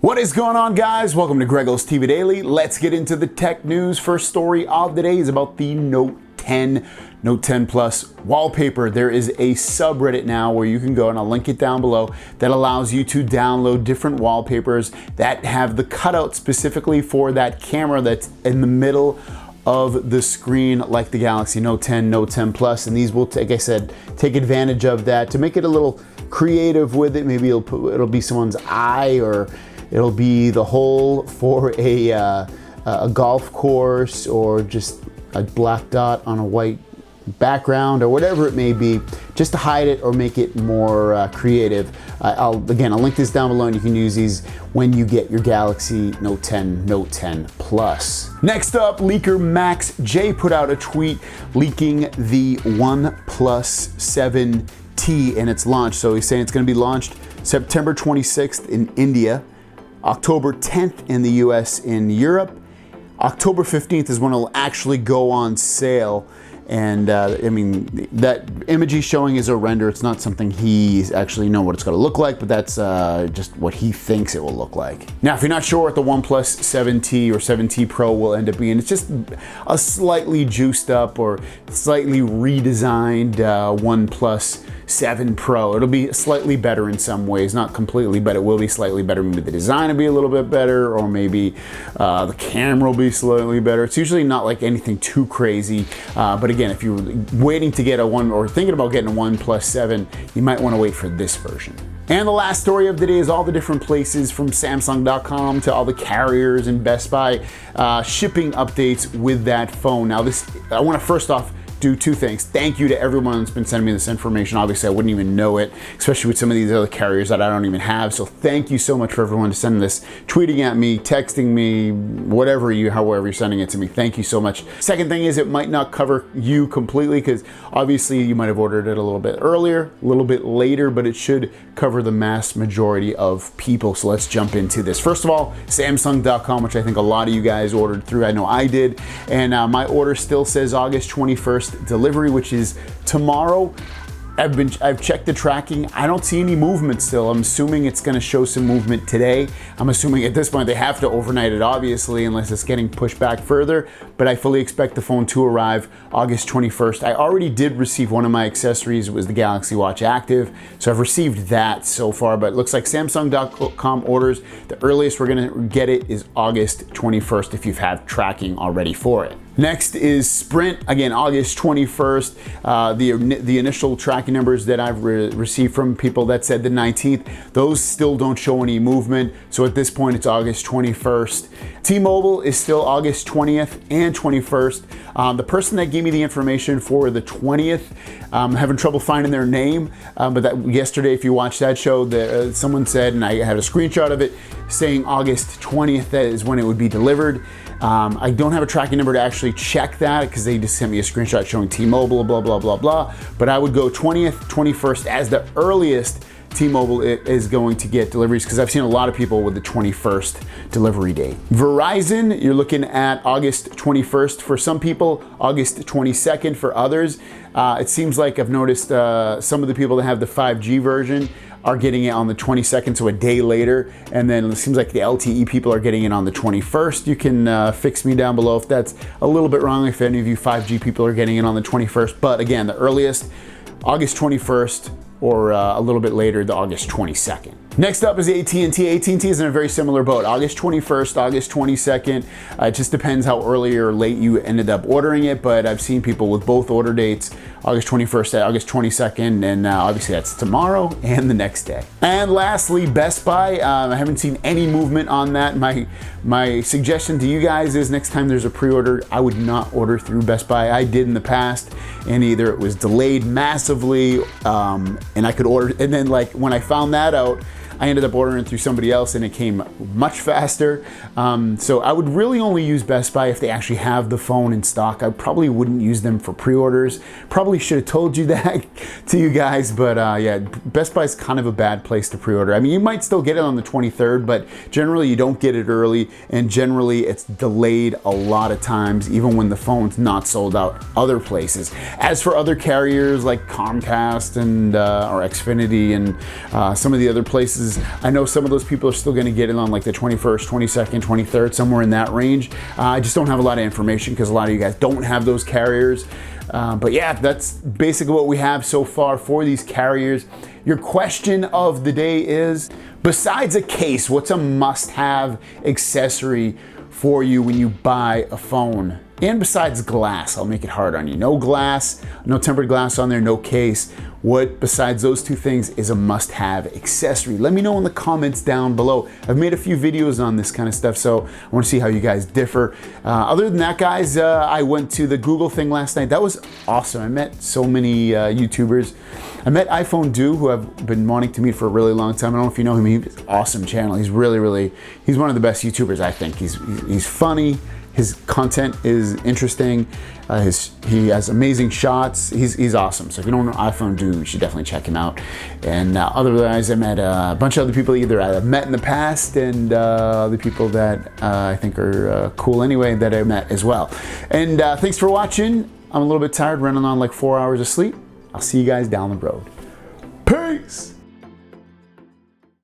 What is going on, guys? Welcome to Greggles TV Daily. Let's get into the tech news. First story of the day is about the Note 10 Plus wallpaper. There is a subreddit now where you can go, and I'll link it down below, that allows you to download different wallpapers that have the cutout specifically for that camera that's in the middle of the screen, like the Galaxy Note 10, Note 10 Plus, and these will, like I said, take advantage of that to make it a little creative with it. Maybe it'll be someone's eye, or it'll be the hole for a golf course, or just a black dot on a white background, or whatever it may be, just to hide it or make it more creative. I'll link this down below, and you can use these when you get your Galaxy Note 10, Note 10 Plus. Next up, leaker Max J put out a tweet leaking the OnePlus 7T and its launch. So he's saying it's going to be launched September 26th in India, October 10th in the US and Europe. October 15th is when it'll actually go on sale. And I mean, that image he's showing is a render. It's not something he's actually know what it's going to look like, but that's just what he thinks it will look like. Now, if you're not sure what the OnePlus 7T or 7T Pro will end up being, it's just a slightly juiced up or slightly redesigned OnePlus 7 Pro. It'll be slightly better in some ways, not completely, but it will be slightly better. Maybe the design will be a little bit better, or maybe the camera will be slightly better. It's usually not like anything too crazy, but again, if you're waiting to get a one, or thinking about getting a OnePlus 7, you might want to wait for this version. And the last story of the day is all the different places, from Samsungcom to all the carriers and Best Buy, shipping updates with that phone. Now, I want to first off do two things. Thank you to everyone that's been sending me this information. Obviously, I wouldn't even know it, especially with some of these other carriers that I don't even have. So thank you so much for everyone sending this, tweeting at me, texting me, however you're sending it to me. Thank you so much. Second thing is, it might not cover you completely, because obviously you might have ordered it a little bit earlier, a little bit later, but it should cover the mass majority of people. So let's jump into this. First of all, Samsung.com, which I think a lot of you guys ordered through. I know I did. And my order still says August 21st delivery, which is tomorrow. I've checked the tracking. I don't see any movement still. I'm assuming it's going to show some movement today. I'm assuming at this point they have to overnight it, obviously, unless it's getting pushed back further. But I fully expect the phone to arrive August 21st. I already did receive one of my accessories. It was the Galaxy Watch Active. So I've received that so far, but it looks like Samsung.com orders, the earliest we're going to get it is August 21st if you've had tracking already for it. Next is Sprint, again, August 21st. The initial tracking numbers that I've received from people that said the 19th, those still don't show any movement. So at this point, it's August 21st. T-Mobile is still August 20th and 21st. The person that gave me the information for the 20th, I'm having trouble finding their name, but yesterday, if you watched that show, someone said, and I had a screenshot of it, saying August 20th, that is when it would be delivered. I don't have a tracking number to actually check that, because they just sent me a screenshot showing T-Mobile, blah, blah, blah, blah. But I would go 20th, 21st as the earliest T-Mobile is going to get deliveries, because I've seen a lot of people with the 21st delivery date. Verizon, you're looking at August 21st for some people, August 22nd for others. It seems like I've noticed some of the people that have the 5G version are getting it on the 22nd, so a day later. And then it seems like the LTE people are getting it on the 21st. You can fix me down below if that's a little bit wrong, if any of you 5G people are getting it on the 21st. But again, the earliest, August 21st, or a little bit later, the August 22nd. Next up is AT&T. AT&T is in a very similar boat. August 21st, August 22nd. It just depends how early or late you ended up ordering it, but I've seen people with both order dates, August 21st to August 22nd, and obviously that's tomorrow and the next day. And lastly, Best Buy. I haven't seen any movement on that. My suggestion to you guys is, next time there's a pre-order, I would not order through Best Buy. I did in the past, and either it was delayed massively, and I could order, and then like when I found that out, I ended up ordering through somebody else, and it came much faster. So I would really only use Best Buy if they actually have the phone in stock. I probably wouldn't use them for pre-orders. Probably should have told you that to you guys, but yeah, Best Buy is kind of a bad place to pre-order. I mean, you might still get it on the 23rd, but generally you don't get it early, and generally it's delayed a lot of times, even when the phone's not sold out other places. As for other carriers like Comcast and or Xfinity and some of the other places because I know some of those people are still going to get it on like the 21st, 22nd, 23rd, somewhere in that range. I just don't have a lot of information because a lot of you guys don't have those carriers. But yeah, that's basically what we have so far for these carriers. Your question of the day is, besides a case, what's a must-have accessory for you when you buy a phone? And besides glass, I'll make it hard on you. No glass, no tempered glass on there, no case. What besides those two things is a must-have accessory? Let me know in the comments down below. I've made a few videos on this kind of stuff, so I want to see how you guys differ. Other than that, guys, I went to the Google thing last night. That was awesome. I met so many YouTubers. I met iPhone Do, who I've been wanting to meet for a really long time. I don't know if you know him. He's an awesome channel. He's he's one of the best YouTubers, I think. He's funny. His content is interesting. He has amazing shots. He's awesome. So if you don't know iPhone Do, you should definitely check him out. And otherwise, I met a bunch of other people either I've met in the past and other people that I think are cool anyway that I met as well. And thanks for watching. I'm a little bit tired, running on like 4 hours of sleep. I'll see you guys down the road. Peace!